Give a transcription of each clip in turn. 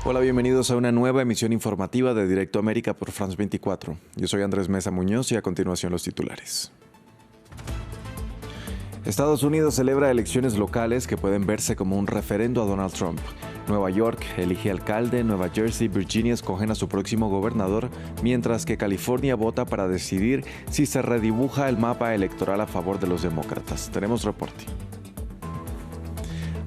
Hola, bienvenidos a una nueva emisión informativa de Directo América por France 24. Yo soy Andrés Mesa Muñoz y a continuación los titulares. Estados Unidos celebra elecciones locales que pueden verse como un referendo a Donald Trump. Nueva York elige alcalde, Nueva Jersey y Virginia escogen a su próximo gobernador, mientras que California vota para decidir si se redibuja el mapa electoral a favor de los demócratas. Tenemos reporte.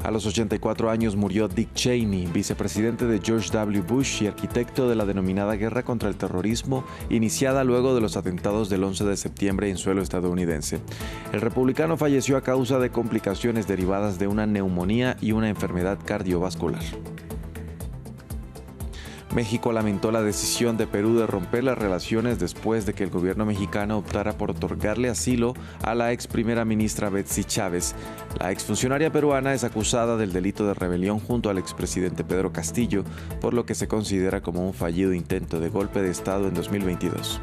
A los 84 años murió Dick Cheney, vicepresidente de George W. Bush y arquitecto de la denominada guerra contra el terrorismo, iniciada luego de los atentados del 11 de septiembre en suelo estadounidense. El republicano falleció a causa de complicaciones derivadas de una neumonía y una enfermedad cardiovascular. México lamentó la decisión de Perú de romper las relaciones después de que el gobierno mexicano optara por otorgarle asilo a la ex primera ministra Betsy Chávez. La exfuncionaria peruana es acusada del delito de rebelión junto al expresidente Pedro Castillo, por lo que se considera como un fallido intento de golpe de Estado en 2022.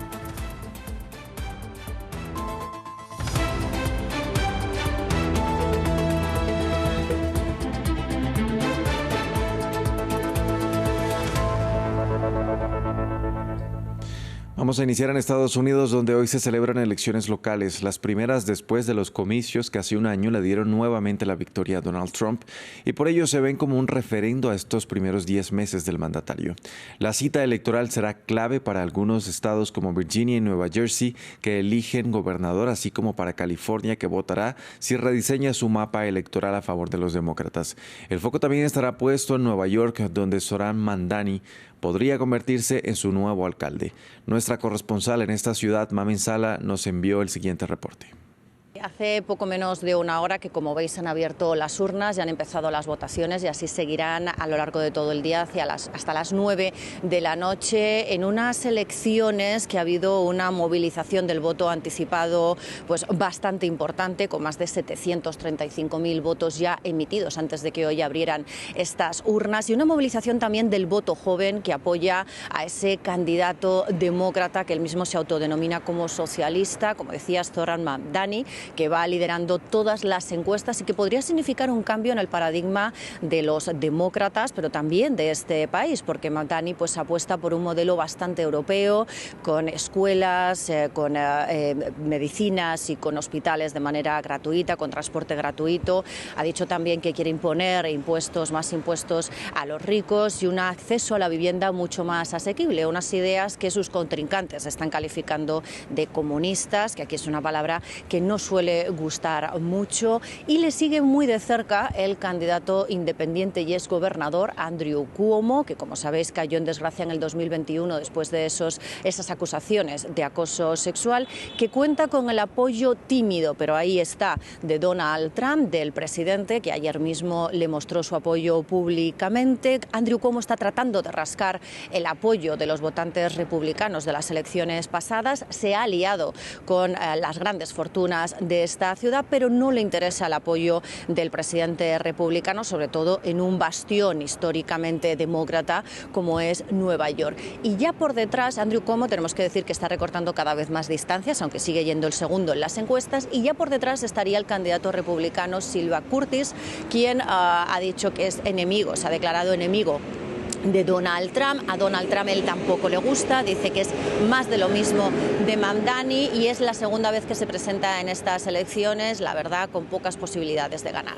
Vamos a iniciar en Estados Unidos, donde hoy se celebran elecciones locales, las primeras después de los comicios que hace un año le dieron nuevamente la victoria a Donald Trump, y por ello se ven como un referendo a estos primeros 10 meses del mandatario. La cita electoral será clave para algunos estados como Virginia y Nueva Jersey, que eligen gobernador, así como para California, que votará si rediseña su mapa electoral a favor de los demócratas. El foco también estará puesto en Nueva York, donde Zohran Mamdani podría convertirse en su nuevo alcalde. Nuestra corresponsal en esta ciudad, Mamen Sala, nos envió el siguiente reporte. Hace poco menos de una hora que, como veis, han abierto las urnas, ya han empezado las votaciones y así seguirán a lo largo de todo el día hasta las 9 de la noche en unas elecciones que ha habido una movilización del voto anticipado pues bastante importante, con más de 735.000 votos ya emitidos antes de que hoy abrieran estas urnas, y una movilización también del voto joven que apoya a ese candidato demócrata que él mismo se autodenomina como socialista, como decías, Zohran Mamdani, que va liderando todas las encuestas y que podría significar un cambio en el paradigma de los demócratas, pero también de este país, porque Mamdani pues apuesta por un modelo bastante europeo, con escuelas, con medicinas y con hospitales de manera gratuita, con transporte gratuito. Ha dicho también que quiere imponer más impuestos a los ricos y un acceso a la vivienda mucho más asequible, unas ideas que sus contrincantes están calificando de comunistas, que aquí es una palabra que no suele gustar mucho, y le sigue muy de cerca el candidato independiente y ex gobernador Andrew Cuomo, que, como sabéis, cayó en desgracia en el 2021 después de esas acusaciones de acoso sexual, que cuenta con el apoyo tímido, pero ahí está, de Donald Trump, del presidente, que ayer mismo le mostró su apoyo públicamente. Andrew Cuomo está tratando de rascar el apoyo de los votantes republicanos de las elecciones pasadas, se ha aliado con las grandes fortunas de esta ciudad, pero no le interesa el apoyo del presidente republicano, sobre todo en un bastión históricamente demócrata como es Nueva York. Y ya por detrás, Andrew Cuomo, tenemos que decir que está recortando cada vez más distancias, aunque sigue yendo el segundo en las encuestas, y ya por detrás estaría el candidato republicano Silva Curtis, quien ha dicho que es enemigo, se ha declarado enemigo de Donald Trump. A Donald Trump él tampoco le gusta, dice que es más de lo mismo de Mamdani, y es la segunda vez que se presenta en estas elecciones, la verdad, con pocas posibilidades de ganar.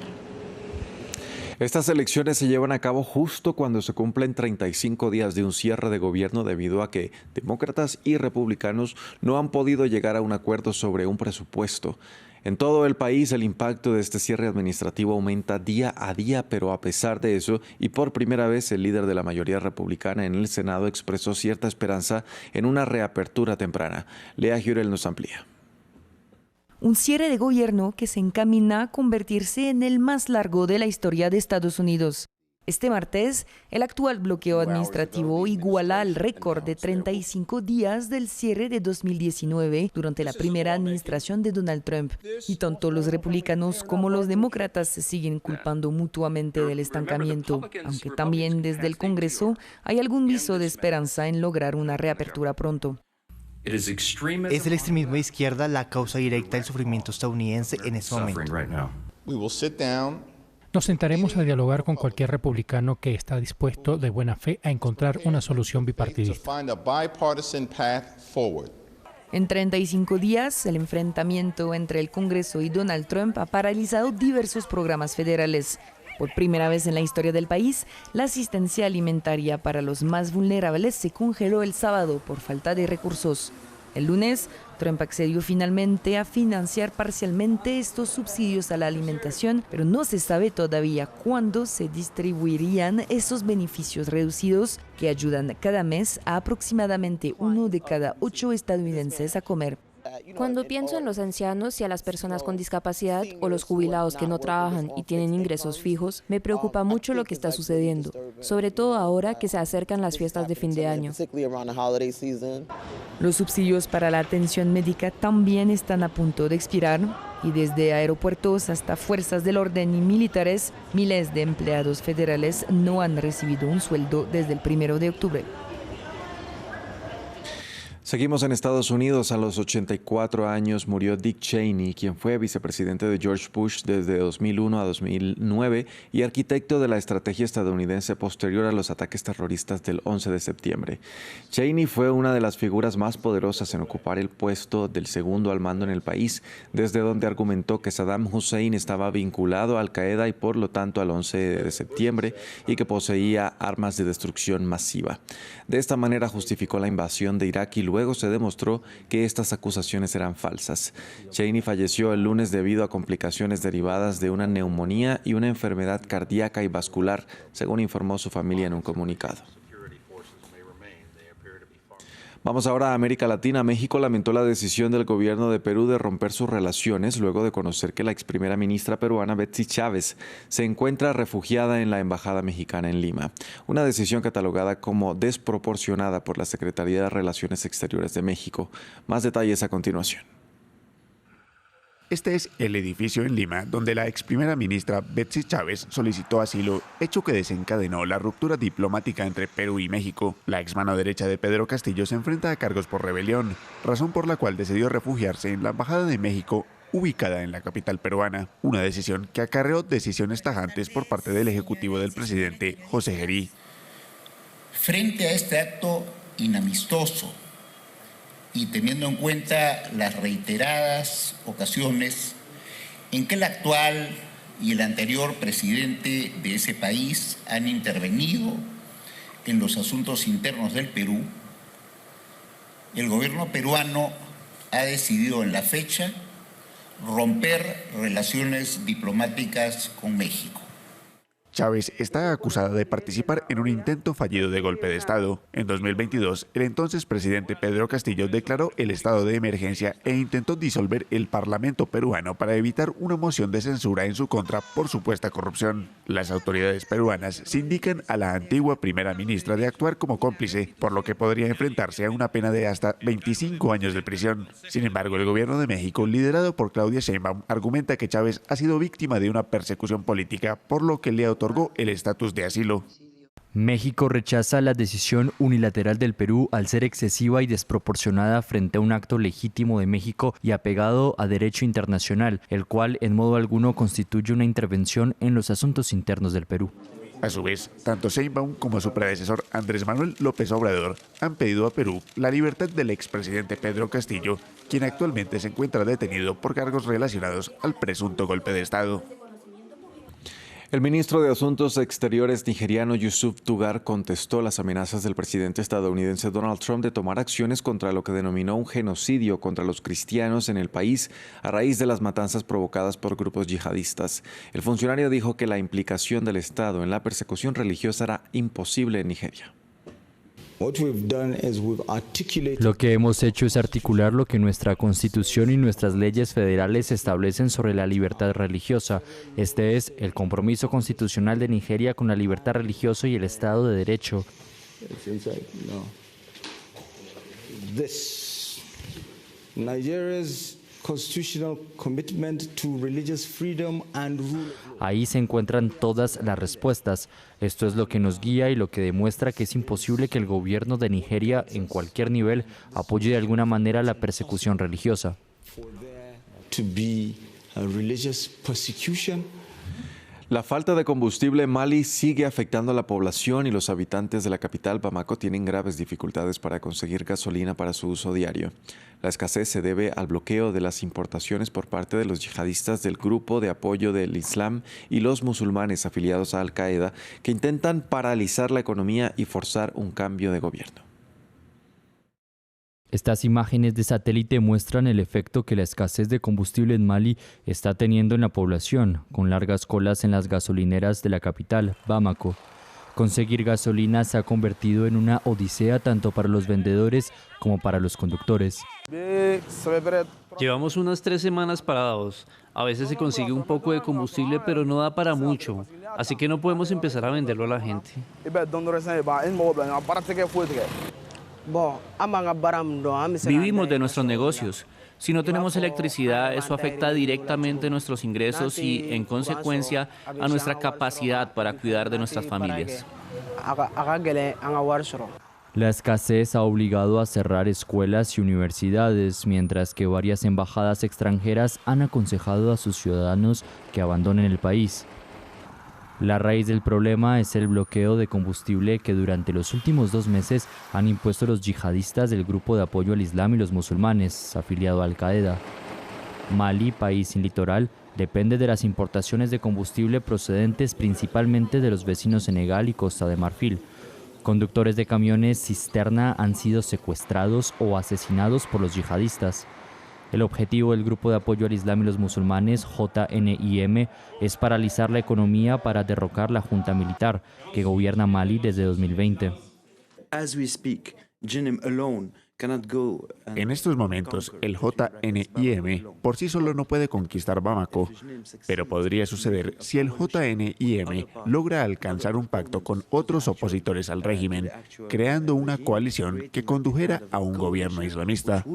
Estas elecciones se llevan a cabo justo cuando se cumplen 35 días de un cierre de gobierno, debido a que demócratas y republicanos no han podido llegar a un acuerdo sobre un presupuesto. En todo el país, el impacto de este cierre administrativo aumenta día a día, pero a pesar de eso, y por primera vez, el líder de la mayoría republicana en el Senado expresó cierta esperanza en una reapertura temprana. Lea Jurel nos amplía. Un cierre de gobierno que se encamina a convertirse en el más largo de la historia de Estados Unidos. Este martes, el actual bloqueo administrativo iguala el récord de 35 días del cierre de 2019 durante la primera administración de Donald Trump. Y tanto los republicanos como los demócratas se siguen culpando mutuamente del estancamiento, aunque también desde el Congreso hay algún viso de esperanza en lograr una reapertura pronto. Es el extremismo de izquierda la causa directa del sufrimiento estadounidense en este momento. Nos sentaremos a dialogar con cualquier republicano que está dispuesto de buena fe a encontrar una solución bipartidista. En 35 días, el enfrentamiento entre el Congreso y Donald Trump ha paralizado diversos programas federales. Por primera vez en la historia del país, la asistencia alimentaria para los más vulnerables se congeló el sábado por falta de recursos. El lunes, Trump accedió finalmente a financiar parcialmente estos subsidios a la alimentación, pero no se sabe todavía cuándo se distribuirían esos beneficios reducidos que ayudan cada mes a aproximadamente 1 de cada 8 estadounidenses a comer. Cuando pienso en los ancianos y a las personas con discapacidad o los jubilados que no trabajan y tienen ingresos fijos, me preocupa mucho lo que está sucediendo, sobre todo ahora que se acercan las fiestas de fin de año. Los subsidios para la atención médica también están a punto de expirar y desde aeropuertos hasta fuerzas del orden y militares, miles de empleados federales no han recibido un sueldo desde el 1 de octubre. Seguimos en Estados Unidos. A los 84 años murió Dick Cheney, quien fue vicepresidente de George Bush desde 2001 a 2009 y arquitecto de la estrategia estadounidense posterior a los ataques terroristas del 11 de septiembre. Cheney fue una de las figuras más poderosas en ocupar el puesto del segundo al mando en el país, desde donde argumentó que Saddam Hussein estaba vinculado a Al-Qaeda y por lo tanto al 11 de septiembre y que poseía armas de destrucción masiva. De esta manera justificó la invasión de Irak y luego se demostró que estas acusaciones eran falsas. Cheney falleció el lunes debido a complicaciones derivadas de una neumonía y una enfermedad cardíaca y vascular, según informó su familia en un comunicado. Vamos ahora a América Latina. México lamentó la decisión del gobierno de Perú de romper sus relaciones luego de conocer que la ex primera ministra peruana Betsy Chávez se encuentra refugiada en la embajada mexicana en Lima. Una decisión catalogada como desproporcionada por la Secretaría de Relaciones Exteriores de México. Más detalles a continuación. Este es el edificio en Lima donde la ex primera ministra Betsy Chávez solicitó asilo, hecho que desencadenó la ruptura diplomática entre Perú y México. La ex mano derecha de Pedro Castillo se enfrenta a cargos por rebelión, razón por la cual decidió refugiarse en la embajada de México, ubicada en la capital peruana. Una decisión que acarreó decisiones tajantes por parte del ejecutivo del presidente José Gerí. Frente a este acto inamistoso, y teniendo en cuenta las reiteradas ocasiones en que el actual y el anterior presidente de ese país han intervenido en los asuntos internos del Perú, el gobierno peruano ha decidido en la fecha romper relaciones diplomáticas con México. Chávez está acusada de participar en un intento fallido de golpe de Estado. En 2022, el entonces presidente Pedro Castillo declaró el estado de emergencia e intentó disolver el Parlamento peruano para evitar una moción de censura en su contra por supuesta corrupción. Las autoridades peruanas se indican a la antigua primera ministra de actuar como cómplice, por lo que podría enfrentarse a una pena de hasta 25 años de prisión. Sin embargo, el gobierno de México, liderado por Claudia Sheinbaum, argumenta que Chávez ha sido víctima de una persecución política, por lo que le otorgó el estatus de asilo. México rechaza la decisión unilateral del Perú al ser excesiva y desproporcionada frente a un acto legítimo de México y apegado a derecho internacional, el cual en modo alguno constituye una intervención en los asuntos internos del Perú. A su vez, tanto Sheinbaum como su predecesor Andrés Manuel López Obrador han pedido a Perú la libertad del expresidente Pedro Castillo, quien actualmente se encuentra detenido por cargos relacionados al presunto golpe de Estado. El ministro de Asuntos Exteriores nigeriano Yusuf Tugar contestó las amenazas del presidente estadounidense Donald Trump de tomar acciones contra lo que denominó un genocidio contra los cristianos en el país a raíz de las matanzas provocadas por grupos yihadistas. El funcionario dijo que la implicación del Estado en la persecución religiosa era imposible en Nigeria. Lo que hemos hecho es articular lo que nuestra Constitución y nuestras leyes federales establecen sobre la libertad religiosa. Este es el compromiso constitucional de Nigeria con la libertad religiosa y el Estado de Derecho. Ahí se encuentran todas las respuestas. Esto es lo que nos guía y lo que demuestra que es imposible que el gobierno de Nigeria, en cualquier nivel, apoye de alguna manera la persecución religiosa. La falta de combustible en Mali sigue afectando a la población y los habitantes de la capital, Bamako, tienen graves dificultades para conseguir gasolina para su uso diario. La escasez se debe al bloqueo de las importaciones por parte de los yihadistas del Grupo de Apoyo del Islam y los musulmanes afiliados a Al-Qaeda, que intentan paralizar la economía y forzar un cambio de gobierno. Estas imágenes de satélite muestran el efecto que la escasez de combustible en Mali está teniendo en la población, con largas colas en las gasolineras de la capital, Bamako. Conseguir gasolina se ha convertido en una odisea tanto para los vendedores como para los conductores. Llevamos unas 3 semanas parados. A veces se consigue un poco de combustible, pero no da para mucho. Así que no podemos empezar a venderlo a la gente. Vivimos de nuestros negocios. Si no tenemos electricidad, eso afecta directamente nuestros ingresos y, en consecuencia, a nuestra capacidad para cuidar de nuestras familias. La escasez ha obligado a cerrar escuelas y universidades, mientras que varias embajadas extranjeras han aconsejado a sus ciudadanos que abandonen el país. La raíz del problema es el bloqueo de combustible que durante los últimos 2 meses han impuesto los yihadistas del Grupo de Apoyo al Islam y los musulmanes, afiliado a Al-Qaeda. Mali, país sin litoral, depende de las importaciones de combustible procedentes principalmente de los vecinos Senegal y Costa de Marfil. Conductores de camiones cisterna han sido secuestrados o asesinados por los yihadistas. El objetivo del Grupo de Apoyo al Islam y los musulmanes, JNIM, es paralizar la economía para derrocar la junta militar que gobierna Mali desde 2020. En estos momentos, el JNIM por sí solo no puede conquistar Bamako, pero podría suceder si el JNIM logra alcanzar un pacto con otros opositores al régimen, creando una coalición que condujera a un gobierno islamista.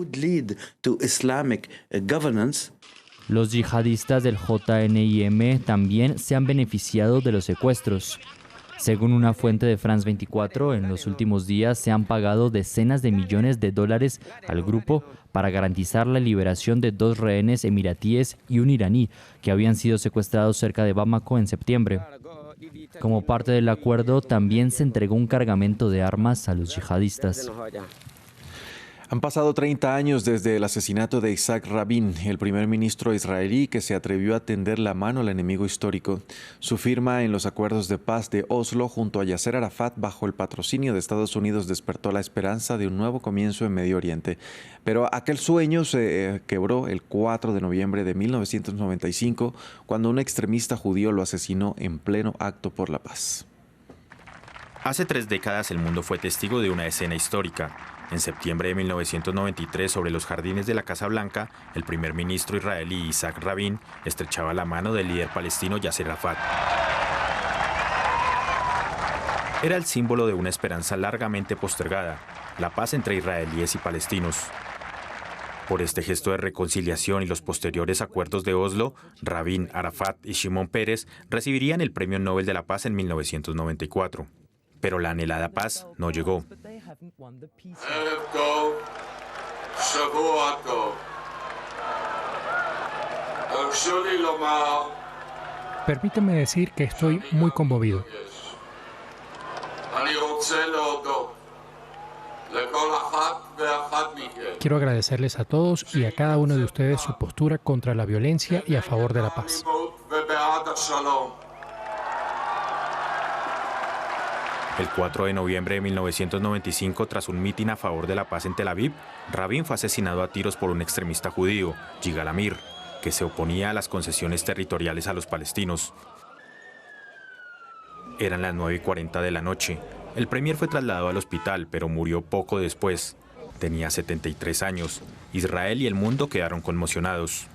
Los yihadistas del JNIM también se han beneficiado de los secuestros. Según una fuente de France 24, en los últimos días se han pagado decenas de millones de dólares al grupo para garantizar la liberación de 2 rehenes emiratíes y un iraní que habían sido secuestrados cerca de Bamako en septiembre. Como parte del acuerdo, también se entregó un cargamento de armas a los yihadistas. Han pasado 30 años desde el asesinato de Isaac Rabin, el primer ministro israelí que se atrevió a tender la mano al enemigo histórico. Su firma en los acuerdos de paz de Oslo junto a Yasser Arafat bajo el patrocinio de Estados Unidos despertó la esperanza de un nuevo comienzo en Medio Oriente. Pero aquel sueño se quebró el 4 de noviembre de 1995 cuando un extremista judío lo asesinó en pleno acto por la paz. Hace 3 décadas el mundo fue testigo de una escena histórica. En septiembre de 1993, sobre los jardines de la Casa Blanca, el primer ministro israelí Isaac Rabin estrechaba la mano del líder palestino Yasser Arafat. Era el símbolo de una esperanza largamente postergada, la paz entre israelíes y palestinos. Por este gesto de reconciliación y los posteriores acuerdos de Oslo, Rabin, Arafat y Shimon Peres recibirían el Premio Nobel de la Paz en 1994. Pero la anhelada paz no llegó. Permíteme decir que estoy muy conmovido. Quiero agradecerles a todos y a cada uno de ustedes su postura contra la violencia y a favor de la paz. El 4 de noviembre de 1995, tras un mitin a favor de la paz en Tel Aviv, Rabin fue asesinado a tiros por un extremista judío, Yigal Amir, que se oponía a las concesiones territoriales a los palestinos. Eran las 9:40 de la noche. El premier fue trasladado al hospital, pero murió poco después. Tenía 73 años. Israel y el mundo quedaron conmocionados.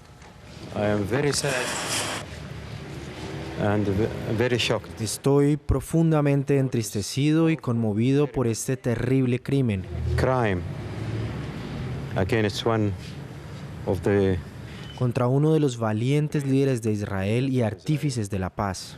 Estoy profundamente entristecido y conmovido por este terrible crimen. Contra uno de los valientes líderes de Israel y artífices de la paz.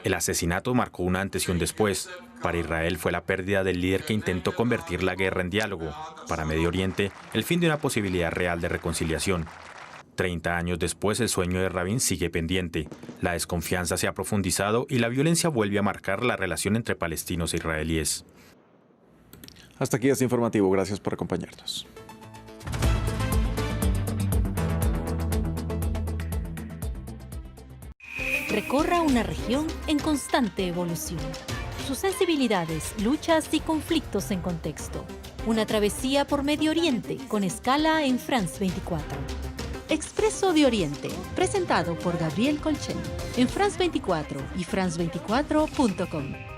El asesinato marcó un antes y un después. Para Israel fue la pérdida del líder que intentó convertir la guerra en diálogo. Para Medio Oriente, el fin de una posibilidad real de reconciliación. 30 años después, el sueño de Rabin sigue pendiente. La desconfianza se ha profundizado y la violencia vuelve a marcar la relación entre palestinos e israelíes. Hasta aquí este informativo. Gracias por acompañarnos. Recorra una región en constante evolución. Sus sensibilidades, luchas y conflictos en contexto. Una travesía por Medio Oriente con escala en France 24. Expreso de Oriente, presentado por Gabriel Colchen, en France 24 y france24.com.